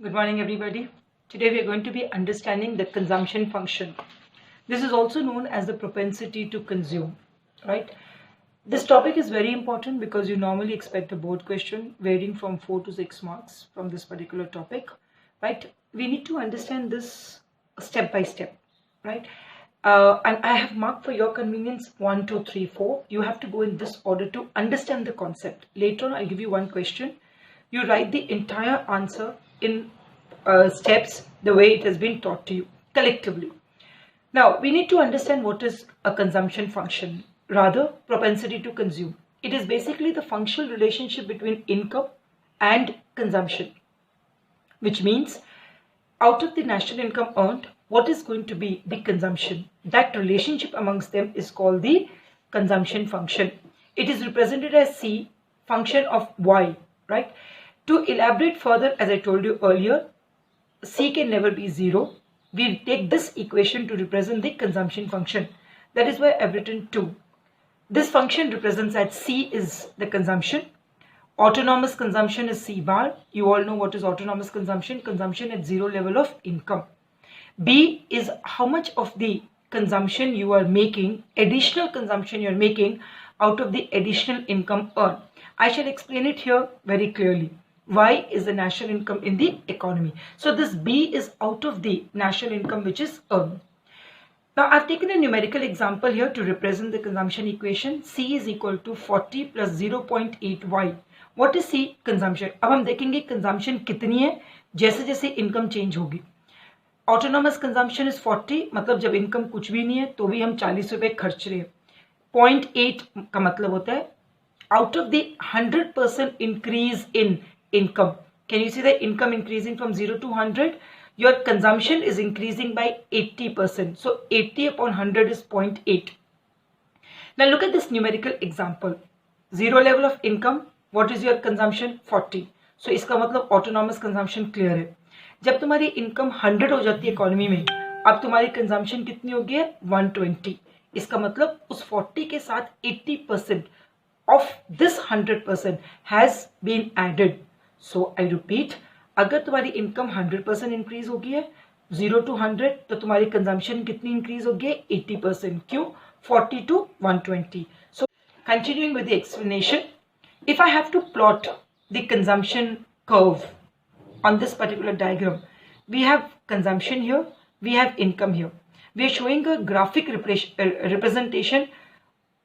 Good morning, everybody. Today we are going to be understanding the consumption function. This is also known as the propensity to consume, right? This topic is very important because you normally expect a board question varying from 4 to 6 marks from this particular topic, right? We need to understand this step by step, right? And I have marked for your convenience 1, 2, 3, 4. You have to go in this order to understand the concept. Later on, I'll give you one question. You write the entire answer in steps the way it has been taught to you collectively. Now, we need to understand what is a consumption function, rather propensity to consume. It is basically the functional relationship between income and consumption, which means out of the national income earned, what is going to be the consumption? That relationship amongst them is called the consumption function. It is represented as C, function of Y, right? To elaborate further, as I told you earlier, C can never be 0. We take this equation to represent the consumption function. That is why I've written 2. This function represents that C is the consumption. Autonomous consumption is C bar. You all know what is autonomous consumption. Consumption at 0 level of income. B is how much of the consumption you are making, additional consumption you are making out of the additional income earned. I shall explain it here very clearly. Y is the national income in the economy. So this B is out of the national income which is earned. Now I've taken a numerical example here to represent the consumption equation. C is equal to 40 plus 0.8Y. What is C? Consumption. अब हम देखेंगे consumption कितनी है जैसे जैसे income change होगी. Autonomous consumption is 40, मतलब जब income कुछ भी नहीं है तो भी हम 40 रुपए खर्च रहे हैं. 0.8 का मतलब होता है out of the 100% increase in income. Can you see the income increasing from 0 to 100? Your consumption is increasing by 80%. So 80 upon 100 is 0.8. Now look at this numerical example. 0 level of income. What is your consumption? 40. So इसका मतलब autonomous consumption clear है. जब तुम्हारी income 100 हो जाती है economy में, अब तुम्हारी consumption कितनी होगी है? 120. इसका मतलब उस 40 के साथ 80% of this 100% has been added. So I repeat, अगर तुम्हारी इनकम 100% इंक्रीज होगी है 0 to 100 तो तुम्हारी कंजम्पशन कितनी इंक्रीज होगी है 80%. क्यों? 40 to 120. So continuing with the explanation, if I have to plot the consumption curve on this particular diagram, we have consumption here, we have income here. We are showing a graphic representation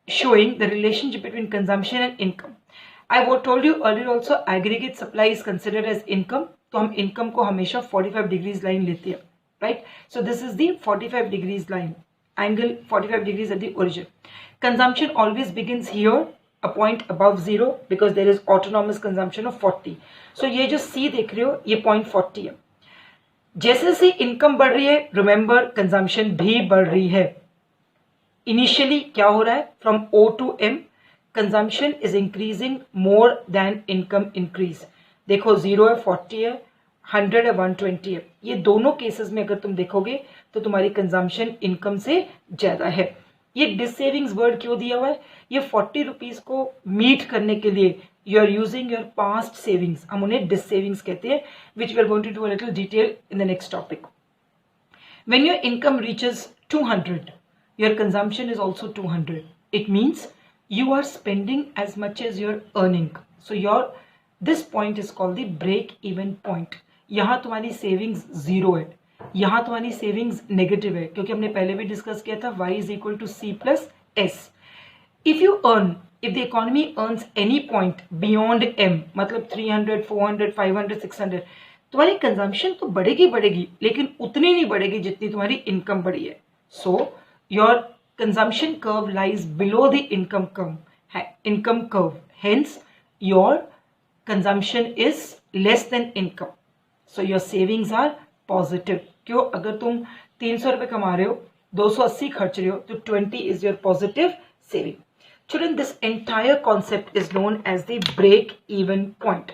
showing the relationship between consumption and income. I told you earlier also, aggregate supply is considered as income. तो हम income को हमेशा 45 degrees line लेते हैं, right? So this is the 45 degrees line, angle 45 degrees at the origin. Consumption always begins here, a point above 0, because there is autonomous consumption of 40. So ये जो C देख रहे हो, ये point 40 है. जैसे जैसे income बढ़ रही है, remember consumption भी बढ़ रही है. Initially क्या हो रहा है? From O to M, consumption is increasing more than income increase. देखो 0 है 40 है 100 है 120 है. ये दोनों केसेस में अगर तुम देखोगे तो तुम्हारी कंजम्पशन इनकम से ज्यादा है. ये डिस सेविंग्स वर्ड क्यों दिया हुआ है? ये 40 रुपीज को मीट करने के लिए you are using your past savings, हम उन्हें डिस सेविंग्स कहते हैं, which we are going to do a little detail in the next topic. When your income reaches 200, your consumption is also 200. It means you are spending as much as you're earning. So this point is called the break even point. यहाँ तुम्हारी savings 0 है, यहाँ तुम्हारी savings negative है, क्योंकि हमने पहले भी डिस्कस किया था y is equal to c plus s. If the economy earns any point beyond m, मतलब 300, 400, 500, 600, तुम्हारी consumption तो बढ़ेगी लेकिन उतनी नहीं बढ़ेगी जितनी तुम्हारी income बढ़ी है. So your consumption curve lies below the income curve. Hence, your consumption is less than income. So your savings are positive. क्यों? अगर तुम 300 रुपए कमा रहे हो 280 खर्च रहे हो तो 20 is your positive saving. Children, this entire concept is known as the break even point.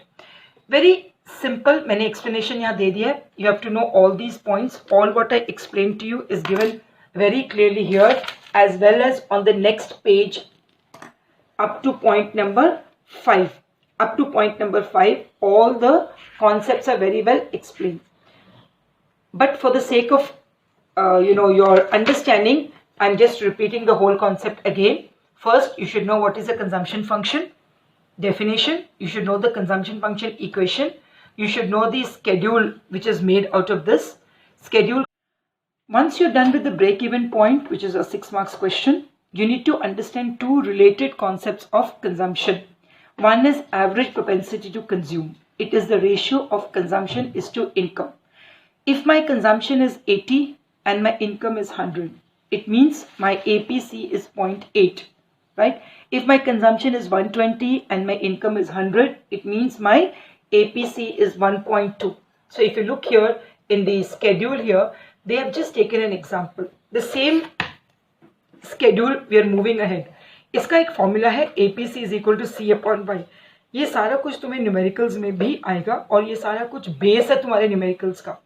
Very simple. मैंने explanation यहाँ दे दिया है. You have to know all these points. All what I explained to you is given very clearly here as well as on the next page up to point number 5. Up to point number 5 all the concepts are very well explained. But for the sake of your understanding, I'm just repeating the whole concept again. First, you should know what is a consumption function definition. You should know the consumption function equation. You should know the schedule which is made out of this schedule. Once you're done with the break-even point, which is a 6 marks question, you need to understand two related concepts of consumption. One is average propensity to consume. It is the ratio of consumption is to income. If my consumption is 80 and my income is 100, it means my APC is 0.8, right? If my consumption is 120 and my income is 100, it means my APC is 1.2. So if you look here in the schedule here, they have just taken an example. The same schedule we are moving ahead. इसका एक formula है APC is equal to C upon Y. ये सारा कुछ तुम्हें numericals में भी आएगा और ये सारा कुछ बेस है तुम्हारे न्यूमेरिकल्स का.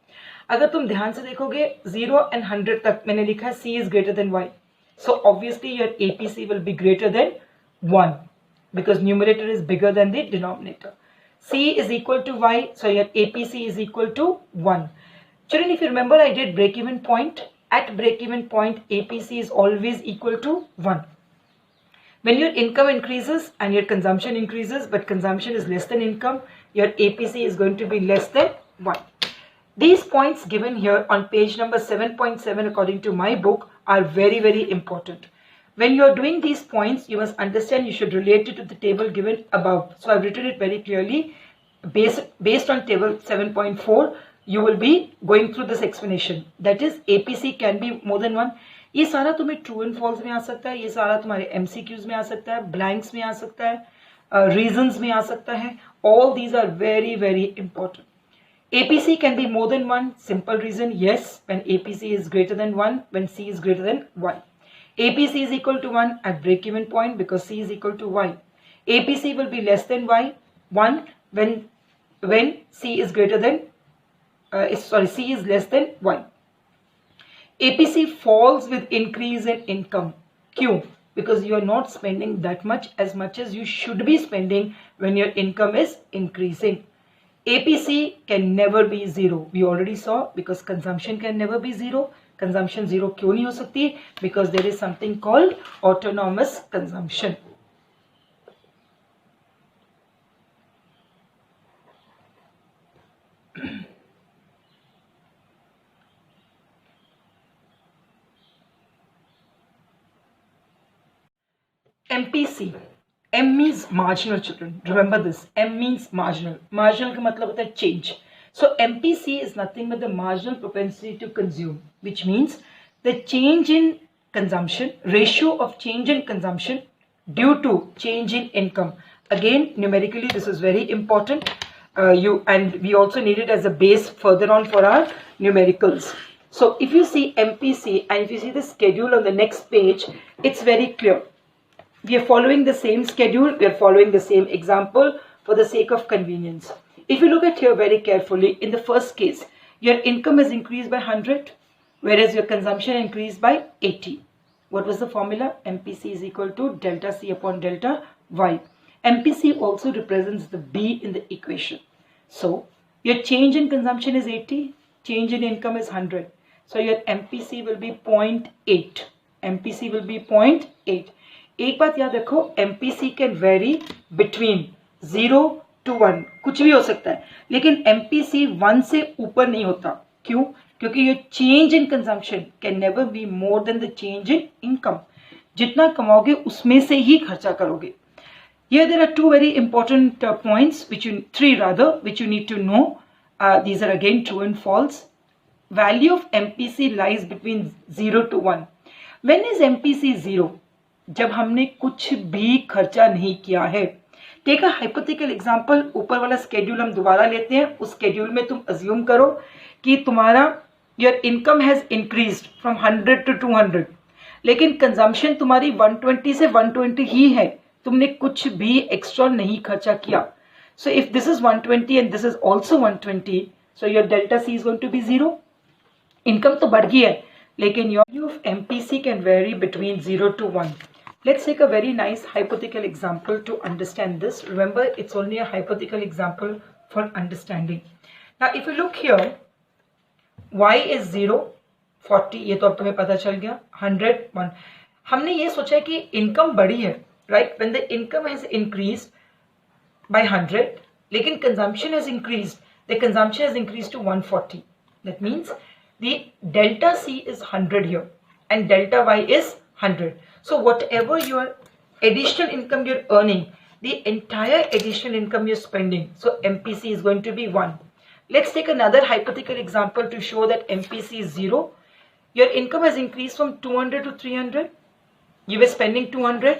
अगर तुम ध्यान से देखोगे 0 and 100 तक मैंने लिखा है C is greater than Y. So obviously your APC will be greater than 1 because numerator is bigger than the denominator. C is equal to Y, so your APC is equal to 1. Children, if you remember, I did break-even point. At break-even point, APC is always equal to 1. When your income increases and your consumption increases, but consumption is less than income, your APC is going to be less than 1. These points given here on page number 7.7 according to my book are very, very important. When you are doing these points, you must understand you should relate it to the table given above. So I've written it very clearly. Based on table 7.4, you will be going through this explanation. That is, APC can be more than 1. ये सारा तुम्हें true and false में आ सकता है, ये सारा तुम्हारे MCQs में आ सकता है, ब्लैंक्स में आ सकता है, रीजंस में आ सकता है. All these are very, very important. APC can be more than 1. Simple reason, yes, when APC is greater than 1, when C is greater than Y. APC is equal to 1 at break-even point because C is equal to Y. APC will be less than Y, 1 when C is greater than C is less than Y. APC falls with increase in income. क्यों? Because you are not spending that much as you should be spending when your income is increasing. APC can never be 0. We already saw because consumption can never be 0. Consumption 0 क्यों नहीं हो सकती? Because there is something called autonomous consumption. MPC. M means marginal, children. Remember this. M means marginal. Marginal का मतलब होता है change. So MPC is nothing but the marginal propensity to consume, which means the change in consumption, ratio of change in consumption due to change in income. Again, numerically, this is very important. And we also need it as a base further on for our numericals. So if you see MPC and if you see the schedule on the next page, it's very clear. We are following the same schedule, we are following the same example for the sake of convenience. If you look at here very carefully, in the first case, your income is increased by 100, whereas your consumption increased by 80. What was the formula? MPC is equal to delta C upon delta Y. MPC also represents the B in the equation. So, your change in consumption is 80, change in income is 100. So, your MPC will be 0.8. MPC will be 0.8. एक बात याद रखो, MPC can vary between 0 to 1, कुछ भी हो सकता है, लेकिन MPC 1 से ऊपर नहीं होता. क्यों? क्योंकि ये change in consumption can never be more than the change in income. जितना कमाओगे उसमें से ही खर्चा करोगे. Here there are two very important points, which you need to know. These are again true and false. Value of MPC lies between 0 to 1. When is MPC 0? जब हमने कुछ भी खर्चा नहीं किया है. Take a hypothetical example. ऊपर वाला स्केड्यूल हम दोबारा लेते हैं. उस स्केड्यूल में तुम अज्यूम करो कि तुम्हारा your income has increased from 100 to 200, लेकिन कंजम्पशन तुम्हारी 120 से 120 ही है. तुमने कुछ भी एक्स्ट्रा नहीं खर्चा किया. So if this is 120 and this is also 120, so your delta C is going to be 0. Income तो बढ़ गई है, लेकिन your value of MPC can vary between 0 to 1. Let's take a very nice hypothetical example to understand this. Remember, it's only a hypothetical example for understanding. Now if you look here, y is 0, 40, ये तो अब तुम्हें पता चल गया, 100, 1. हमने ये सोचा कि इनकम बढ़ी है, right? When the income has increased by 100, लेकिन consumption has increased, the consumption has increased to 140. That means the delta C is 100 here and delta Y is 100. So whatever your additional income you're earning, the entire additional income you're spending, so MPC is going to be 1. Let's take another hypothetical example to show that MPC is 0. Your income has increased from 200 to 300. You were spending 200,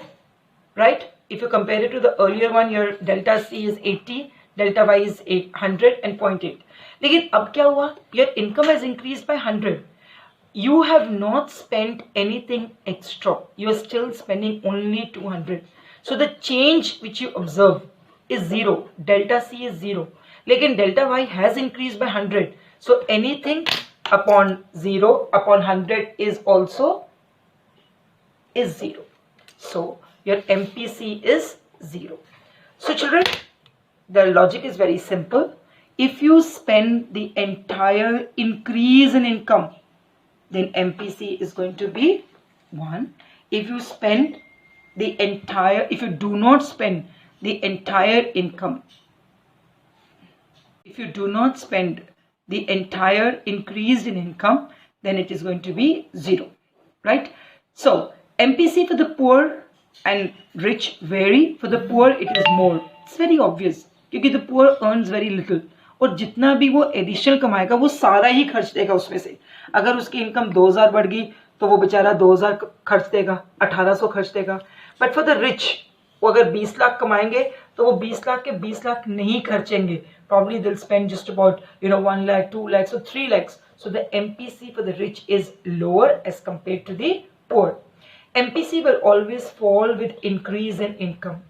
right? If you compare it to the earlier one, your delta C is 80, delta Y is 800 and 0.8. लेकिन अब क्या हुआ? Your income has increased by 100. You have not spent anything extra. You are still spending only 200. So the change which you observe is 0. Delta C is 0. लेकिन delta Y has increased by 100. So anything upon 0 upon 100 is also is 0. So your MPC is 0. So children, the logic is very simple. If you spend the entire increase in income, then MPC is going to be 1. If you spend the entire, if you do not spend the entire income, if you do not spend the entire increase in income, then it is going to be 0, right? So MPC for the poor and rich vary. For the poor it is more. It's very obvious क्योंकि the poor earns very little और जितना भी वो additional कमाएगा वो सारा ही खर्च देगा उसमें से. अगर उसकी इनकम 2000 बढ़ गई तो वो बेचारा 2000 खर्च देगा, 1800 खर्च देगा. बट फॉर द रिच, वो अगर 20 लाख कमाएंगे तो वो 20 लाख के 20 लाख नहीं खर्चेंगे. Probably they'll spend just about 1 lakh, 2 lakhs or 3 lakhs. So the MPC for the rich is lower as compared to the poor. MPC will always fall with increase in income.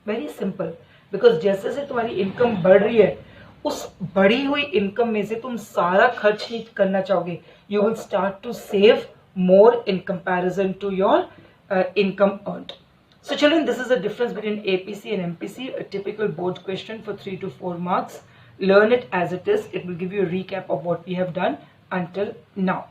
Very simple. Because जैसे से तुम्हारी income बढ़ रही है, उस बढ़ी हुई income में से तुम सारा खर्च नहीं करना चाहोगे. You will start to save more in comparison to your income earned. So children, this is the difference between APC and MPC, a typical board question for 3 to 4 marks. Learn it as it is. It will give you a recap of what we have done until now.